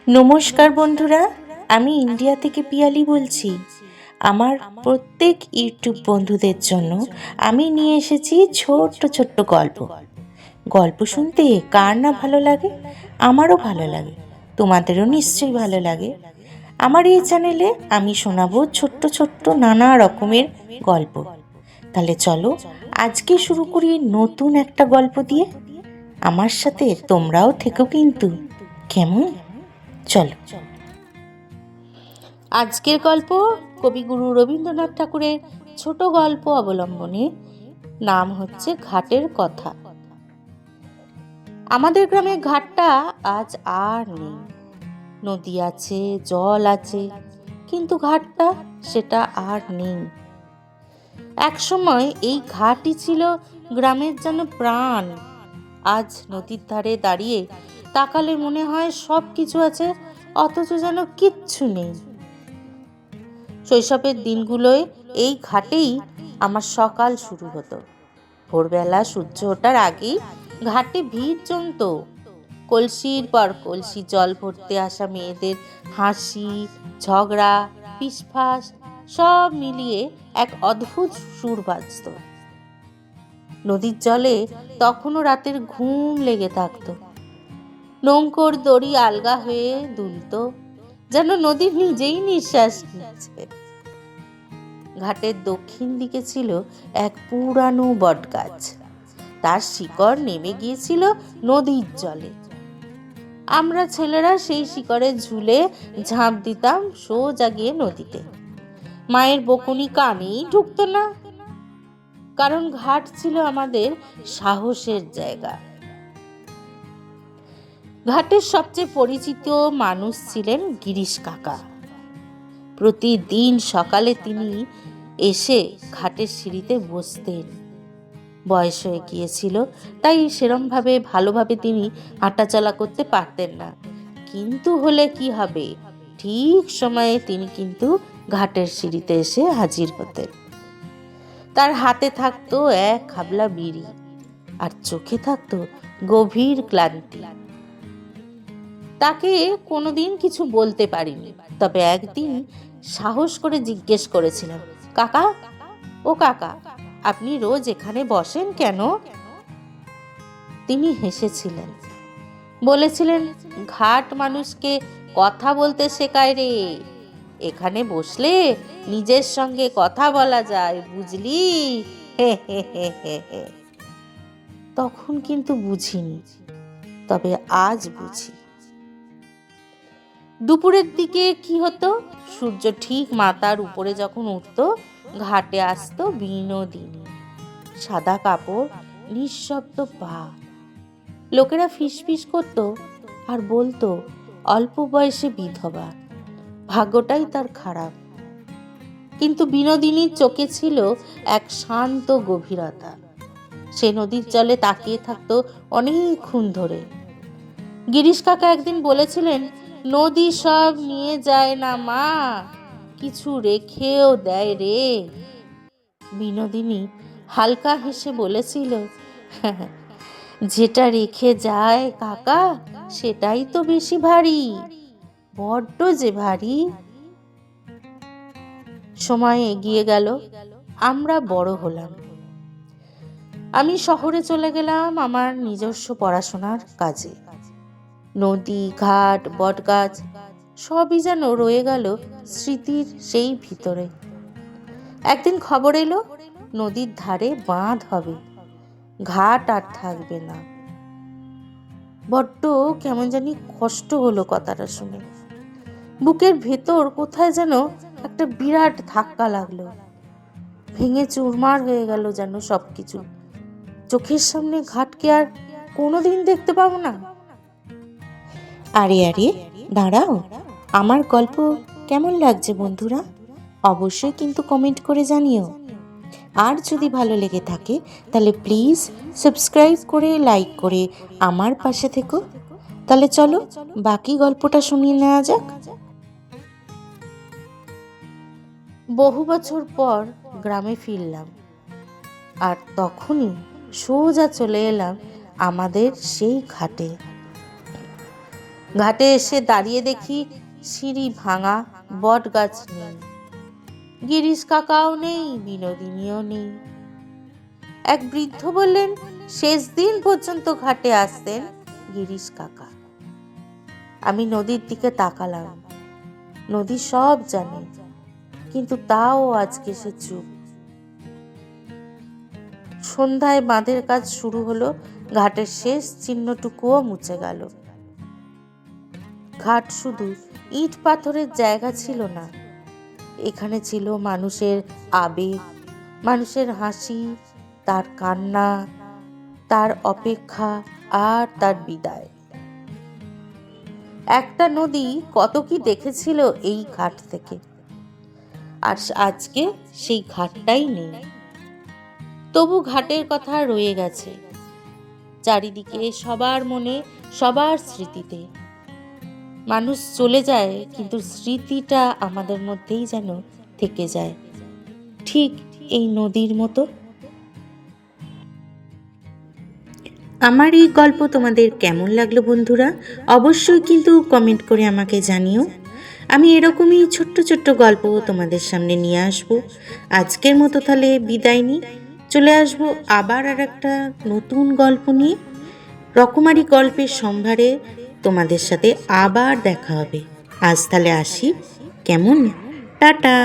নমস্কার বন্ধুরা, আমি ইন্ডিয়া থেকে পিয়ালি বলছি। আমার প্রত্যেক ইউটিউব বন্ধুদের জন্য আমি নিয়ে এসেছি ছোট্ট ছোট্ট গল্প। গল্প শুনতে কার না ভালো লাগে? আমারও ভালো লাগে, তোমাদেরও নিশ্চয়ই ভালো লাগে। আমার এই চ্যানেলে আমি শোনাবো ছোট্ট ছোট্ট নানা রকমের গল্প। তাহলে চলো আজকে শুরু করি নতুন একটা গল্প দিয়ে। আমার সাথে তোমরাও থেকো কিন্তু, কেমন? চলো। আজকের গল্প কবিগুরু রবীন্দ্রনাথ ঠাকুরের ছোট গল্প অবলম্বনে। নাম হচ্ছে ঘাটের কথা। আমাদের গ্রামের ঘাটটা আজ আর নেই। নদী আছে, জল আছে, কিন্তু ঘাটটা সেটা আর নেই। একসময় এই ঘাটই ছিল গ্রামের যেন প্রাণ। আজ নদীর ধারে দাঁড়িয়ে তাকালে মনে হয় সব কিছু আছে, অথচ যেন কিচ্ছু নেই। শৈশবের দিনগুলোয় এই ঘাটেই আমার সকাল শুরু হতো। ভোরবেলা সূর্য ওঠার আগেই ঘাটে ভিড় জমতো। কলসির পর কলসি জল ভরতে আসা মেয়েদের হাসি, ঝগড়া, ফিসফাস সব মিলিয়ে এক অদ্ভুত সুর বাজত। নদীর জলে তখনও রাতের ঘুম লেগে থাকতো। নৌকোর দড়ি আলগা হয়ে দুলত, যেন নদী নিজেই নিঃশ্বাস নিচ্ছে। ঘাটের দক্ষিণ দিকে ছিল এক পুরানো বটগাছ। তার শিকড় নেমে গিয়েছিল নদীর জলে। আমরা ছেলেরা সেই শিকড়ে ঝুলে ঝাঁপ দিতাম সোজা গিয়ে নদীতে। মায়ের বকুনি কানেই ঢুকতো না, কারণ ঘাট ছিল আমাদের সাহসের জায়গা। ঘাটের সবচেয়ে পরিচিত মানুষ ছিলেন গিরিশ কাকা। প্রতিদিন সকালে তিনি এসে ঘাটের সিঁড়িতে বসতেন। বয়স হয়ে গিয়েছিল, তাই সেরমভাবে ভালোভাবে তিনি হাঁটাচলা করতে পারতেন না, কিন্তু হলে কি হবে, ঠিক সময়ে তিনি কিন্তু ঘাটের সিঁড়িতে এসে হাজির হতেন। তার হাতে থাকতো এক খাবলা বিড়ি, আর চোখে থাকতো গভীর ক্লান্তি। তাকে কোনোদিন কিছু বলতে পারিনি, তবে একদিন সাহস করে জিজ্ঞেস করেছিলাম, কাকা, ও কাকা, আপনি রোজ এখানে বসেন কেন? তিনি হেসেছিলেন, বলেছিলেন, ঘাট মানুষকে কথা বলতে শেখায় রে। এখানে বসলে নিজের সঙ্গে কথা বলা যায়, বুঝলি? হে হে হে হে হে। তখন কিন্তু বুঝিনি, তবে আজ বুঝি। দুপুরের দিকে কি হতো, সূর্য ঠিক মাথার উপরে যখন উঠতো, ঘাটে আসতো বিনোদিনী। সাদা কাপড়, নিঃশব্দ পা। লোকেরা ফিসফিস করতো আর বলতো অল্প বয়সে বিধবা, ভাগ্যটাই তার খারাপ। কিন্তু বিনোদিনীর চোখে ছিল এক শান্ত গভীরতা। সে নদীর জলে তাকিয়ে থাকতো অনেকক্ষণ ধরে। গিরিশ কাকা একদিন বলেছিলেন, নদী সব নিয়ে যায় না মা, কিছু রেখেও দেয় রে। বিনোদিনী হালকা হেসে বলেছিল, যেটা রেখে যায় কাকা, সেটাই তো বেশি ভারী, বড্ড যে ভারী। সময় এগিয়ে গেল, আমরা বড় হলাম। আমি শহরে চলে গেলাম আমার নিজস্ব পড়াশোনার কাজে। নদী, ঘাট, বটগাছ সবই যেন রয়ে গেল স্মৃতির সেই ভিতরে। একদিন খবর এলো, নদীর ধারে বাঁধ হবে, ঘাট আর থাকবে না। বড্ড কেমন জানি কষ্ট হলো কথাটা শুনে। বুকের ভেতর কোথায় যেন একটা বিরাট ধাক্কা লাগলো, ভেঙে চুরমার হয়ে গেল যেন সবকিছু। চোখের সামনে ঘাটকে আর কোনোদিন দেখতে পাবো না। আরে আরে, দাঁড়াও, আমার গল্প কেমন লাগছে বন্ধুরা? অবশ্যই কিন্তু কমেন্ট করে জানিও। আর যদি ভালো লেগে থাকে তাহলে প্লিজ সাবস্ক্রাইব করে লাইক করে আমার পাশে থেকো। তাহলে চলো বাকি গল্পটা শুনিয়ে নেওয়া যাক। বহু বছর পর গ্রামে ফিরলাম, আর তখনই সোজা চলে এলাম আমাদের সেই ঘাটে। ঘাটে এসে দাঁড়িয়ে দেখি সিঁড়ি ভাঙা, বট গাছ নেই, গিরিশ কাকাও নেই, বিনোদিনীও নেই। এক বৃদ্ধ বললেন শেষ দিন পর্যন্ত ঘাটে আসতেন গিরিশ কাকা। আমি নদীর দিকে তাকালাম। নদী সব জানে, কিন্তু তাও আজকে সে চুপ। সন্ধ্যায় বাঁধের কাজ শুরু হলো, ঘাটের শেষ চিহ্নটুকুও মুছে গেল। ঘাট শুধু ইট পাথরের জায়গা ছিল না, এখানে ছিল মানুষের আবেগ, মানুষের হাসি, তার কান্না, তার অপেক্ষা আর তার বিদায়। একটা নদী কত কি দেখেছিল এই ঘাট থেকে, আর আজকে সেই ঘাটটাই নেই। তবু ঘাটের কথা রয়ে গেছে চারিদিকে, সবার মনে, সবার স্মৃতিতে। মানুষ চলে যায়, কিন্তু স্মৃতিটা আমাদের মধ্যেই যেন থেকে যায়, ঠিক এই নদীর মতো। আমার এই গল্প তোমাদের কেমন লাগলো বন্ধুরা? অবশ্যই কিন্তু কমেন্ট করে আমাকে জানিও। আমি এরকমই ছোট্ট ছোট্ট গল্প তোমাদের সামনে নিয়ে আসবো। আজকের মতো তাহলে বিদায় নিই, চলে আসবো আবার আর একটা নতুন গল্প নিয়ে। রকমারি গল্পের সম্ভারে তোমাদের সাথে আবার দেখা হবে। আজ তাহলে আসি, কেমন? টাটা।